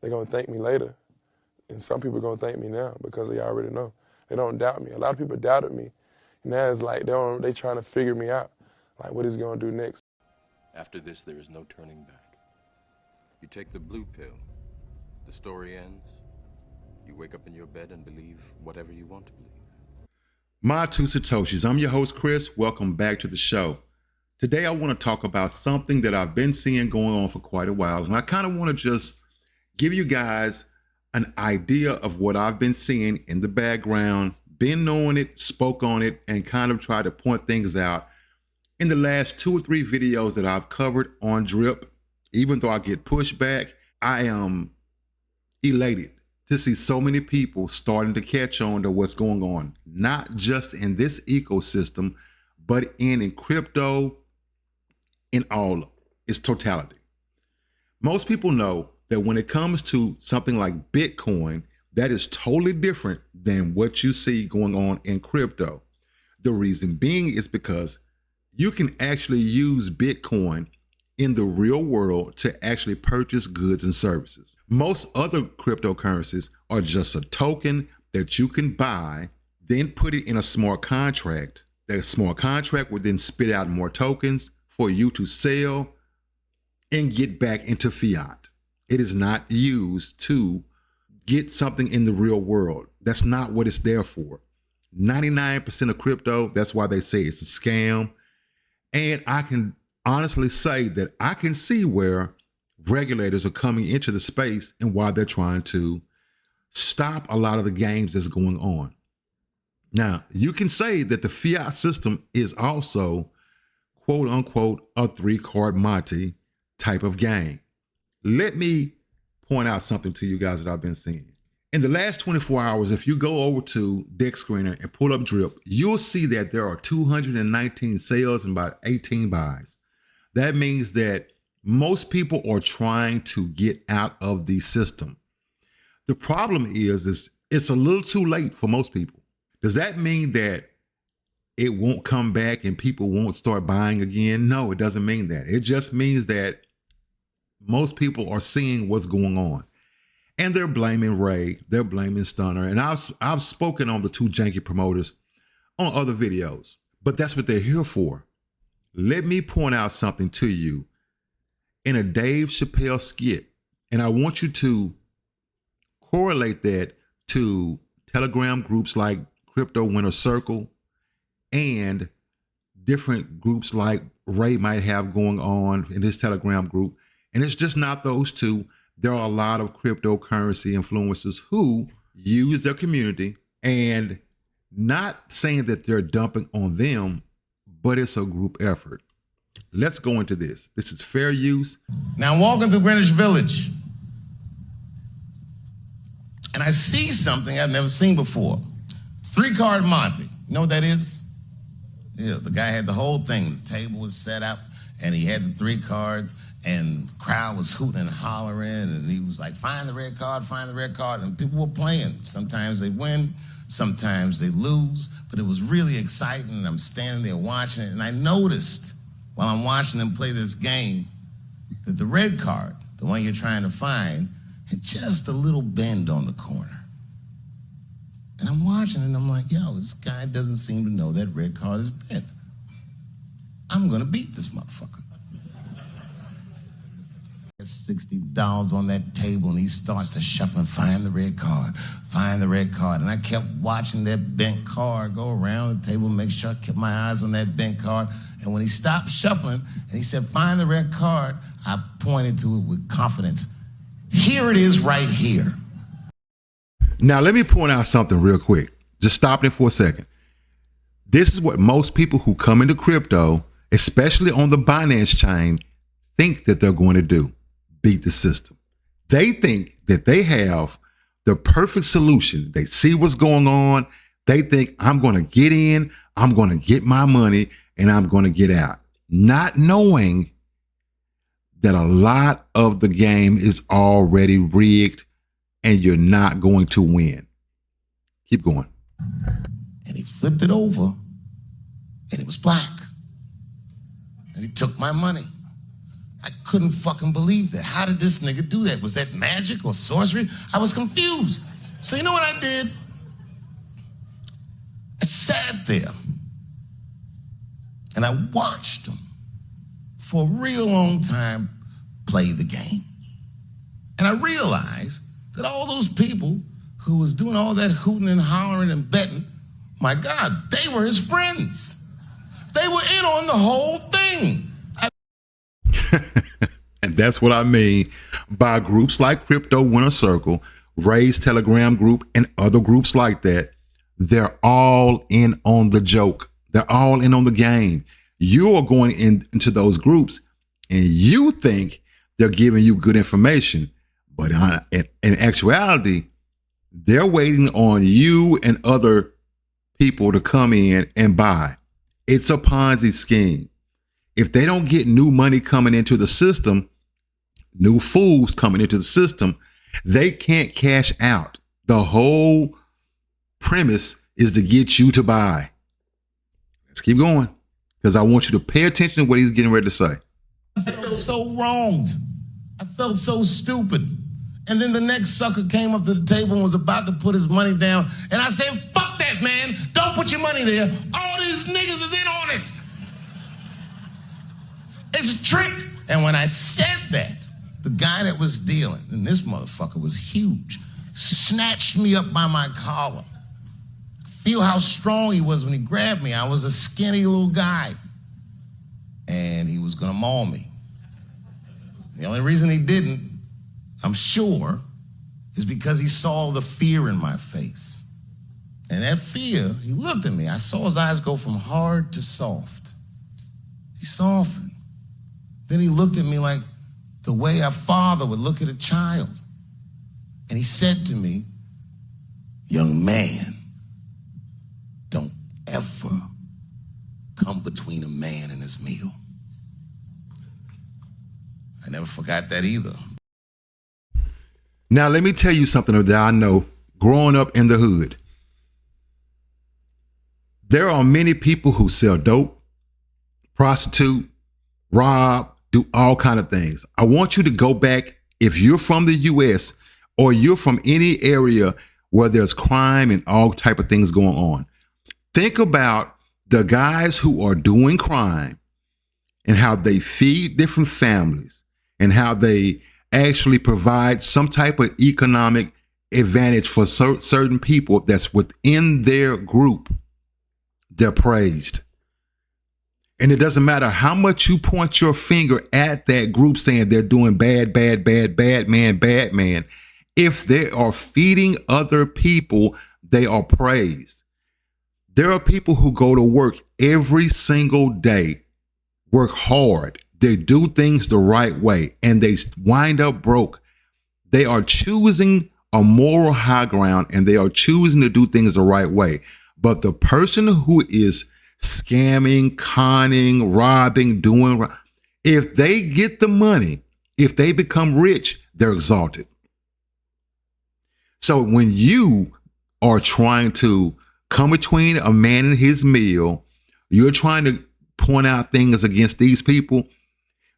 they're going to thank me later. And some people are going to thank me now because they already know. They don't doubt me. A lot of people doubted me. Now it's like they trying to figure me out, like what he's going to do next. After this, there is no turning back. You take the blue pill. The story ends. You wake up in your bed and believe whatever you want to believe. My two Satoshis. I'm your host, Chris. Welcome back to the show. Today, I want to talk about something that I've been seeing going on for quite a while. And I kind of want to just give you guys an idea of what I've been seeing in the background, been knowing it, spoke on it, and kind of try to point things out. In the last 2 or 3 videos that I've covered on Drip, even though I get pushback, I am elated to see so many people starting to catch on to what's going on, not just in this ecosystem, but in crypto, in all its totality. Most people know that when it comes to something like Bitcoin, that is totally different than what you see going on in crypto. The reason being is because you can actually use Bitcoin in the real world to actually purchase goods and services. Most other cryptocurrencies are just a token that you can buy, then put it in a smart contract. That smart contract will then spit out more tokens for you to sell and get back into fiat. It is not used to get something in the real world. That's not what it's there for. 99% of crypto, that's why they say it's a scam. And I can honestly say that I can see where regulators are coming into the space and why they're trying to stop a lot of the games that's going on. Now, you can say that the fiat system is also, quote unquote, a 3-card Monte type of game. Let me point out something to you guys that I've been seeing. In the last 24 hours, if you go over to Deck Screener and pull up Drip, you'll see that there are 219 sales and about 18 buys. That means that most people are trying to get out of the system. The problem is it's a little too late for most people. Does that mean that it won't come back and people won't start buying again? No, it doesn't mean that. It just means that most people are seeing what's going on. And they're blaming Ray, they're blaming Stunner. And I've spoken on the 2 janky promoters on other videos, but that's what they're here for. Let me point out something to you in a Dave Chappelle skit. And I want you to correlate that to Telegram groups like Crypto Winner Circle and different groups like Ray might have going on in his Telegram group. And it's just not those two. There are a lot of cryptocurrency influencers who use their community, and not saying that they're dumping on them, but it's a group effort. Let's go into this. This is fair use. Now I'm walking through Greenwich Village, and I see something I've never seen before. 3-card Monte. You know what that is? Yeah, the guy had the whole thing. The table was set up, and he had the 3 cards. And the crowd was hooting and hollering, and he was like, find the red card, find the red card. And people were playing. Sometimes they win, sometimes they lose, but it was really exciting. And I'm standing there watching it, and I noticed while I'm watching them play this game that the red card, the one you're trying to find, had just a little bend on the corner. And I'm watching it, and I'm like, yo, this guy doesn't seem to know that red card is bent. I'm gonna beat this motherfucker. $60 on that table, and he starts to shuffle and find the red card, find the red card. And I kept watching that bent card go around the table, make sure I kept my eyes on that bent card. And when he stopped shuffling and he said, find the red card, I pointed to it with confidence. Here it is right here. Now, let me point out something real quick. Just stop it for a second. This is what most people who come into crypto, especially on the Binance chain, think that they're going to do. Beat the system. They think that they have the perfect solution. They see what's going on. They think, I'm going to get in, I'm going to get my money, and I'm going to get out. Not knowing that a lot of the game is already rigged and you're not going to win. Keep going. And he flipped it over, and it was black. And he took my money. I couldn't fucking believe that. How did this nigga do that? Was that magic or sorcery? I was confused. So you know what I did? I sat there and I watched him for a real long time play the game. And I realized that all those people who was doing all that hooting and hollering and betting, my God, they were his friends. They were in on the whole thing. And that's what I mean by groups like Crypto Winner Circle, Ray's Telegram group, and other groups like that. They're all in on the joke. They're all in on the game. You are going into those groups and you think they're giving you good information. But in actuality, they're waiting on you and other people to come in and buy. It's a Ponzi scheme. If they don't get new money coming into the system, new fools coming into the system, they can't cash out. The whole premise is to get you to buy. Let's keep going, because I want you to pay attention to what he's getting ready to say. I felt so wronged. I felt so stupid. And then the next sucker came up to the table and was about to put his money down. And I said, fuck that, man. Don't put your money there. All these niggas is in on it. It's a trick. And when I said that, the guy that was dealing, and this motherfucker was huge, snatched me up by my collar. Feel how strong he was when he grabbed me. I was a skinny little guy. And he was gonna maul me. The only reason he didn't, I'm sure, is because he saw the fear in my face. And that fear, he looked at me. I saw his eyes go from hard to soft. He softened. Then he looked at me like the way a father would look at a child. And he said to me, young man, don't ever come between a man and his meal. I never forgot that either. Now, let me tell you something that I know growing up in the hood. There are many people who sell dope, prostitute, rob, do all kind of things. I want you to go back, if you're from the U.S. or you're from any area where there's crime and all type of things going on. Think about the guys who are doing crime and how they feed different families and how they actually provide some type of economic advantage for certain people that's within their group. They're praised. And it doesn't matter how much you point your finger at that group saying they're doing bad man. If they are feeding other people, they are praised. There are people who go to work every single day, work hard. They do things the right way and they wind up broke. They are choosing a moral high ground and they are choosing to do things the right way. But the person who is scamming, conning, robbing, if they get the money, if they become rich, they're exalted. So when you are trying to come between a man and his meal, you're trying to point out things against these people.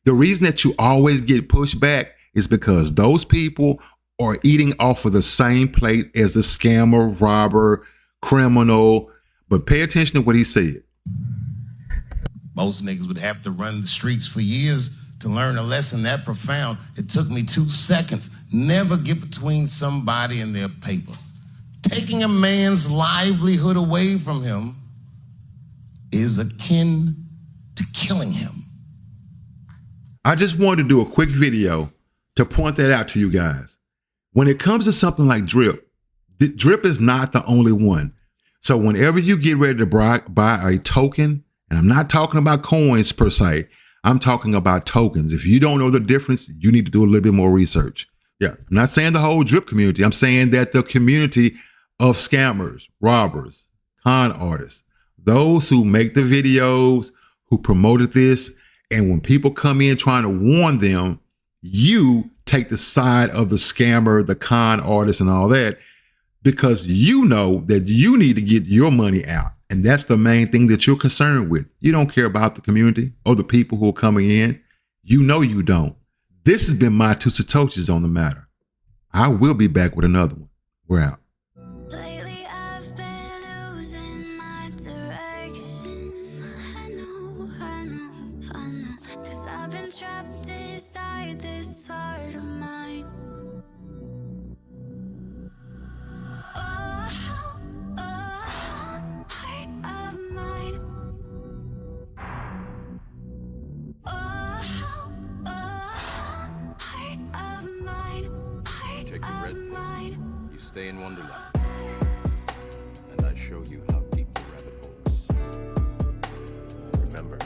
The reason that you always get pushed back is because those people are eating off of the same plate as the scammer, robber, criminal. But pay attention to what he said. Most niggas would have to run the streets for years to learn a lesson that profound. It took me 2 seconds. Never get between somebody and their paper. Taking a man's livelihood away from him is akin to killing him. I just wanted to do a quick video to point that out to you guys. When it comes to something like drip, drip is not the only one. So whenever you get ready to buy a token, and I'm not talking about coins per se, I'm talking about tokens. If you don't know the difference, you need to do a little bit more research. Yeah, I'm not saying the whole drip community. I'm saying that the community of scammers, robbers, con artists, those who make the videos, who promoted this, and when people come in trying to warn them, you take the side of the scammer, the con artist, and all that, because you know that you need to get your money out. And that's the main thing that you're concerned with. You don't care about the community or the people who are coming in. You know you don't. This has been my two Satoshis on the matter. I will be back with another one. We're out. Lately I've been losing my direction. I know, 'cause I've been trapped inside this heart of mine. Oh, heart of mine. Oh, heart of mine. Heart Take the red of pill. mine. You stay in Wonderland. And I show you how deep the rabbit hole goes. Remember,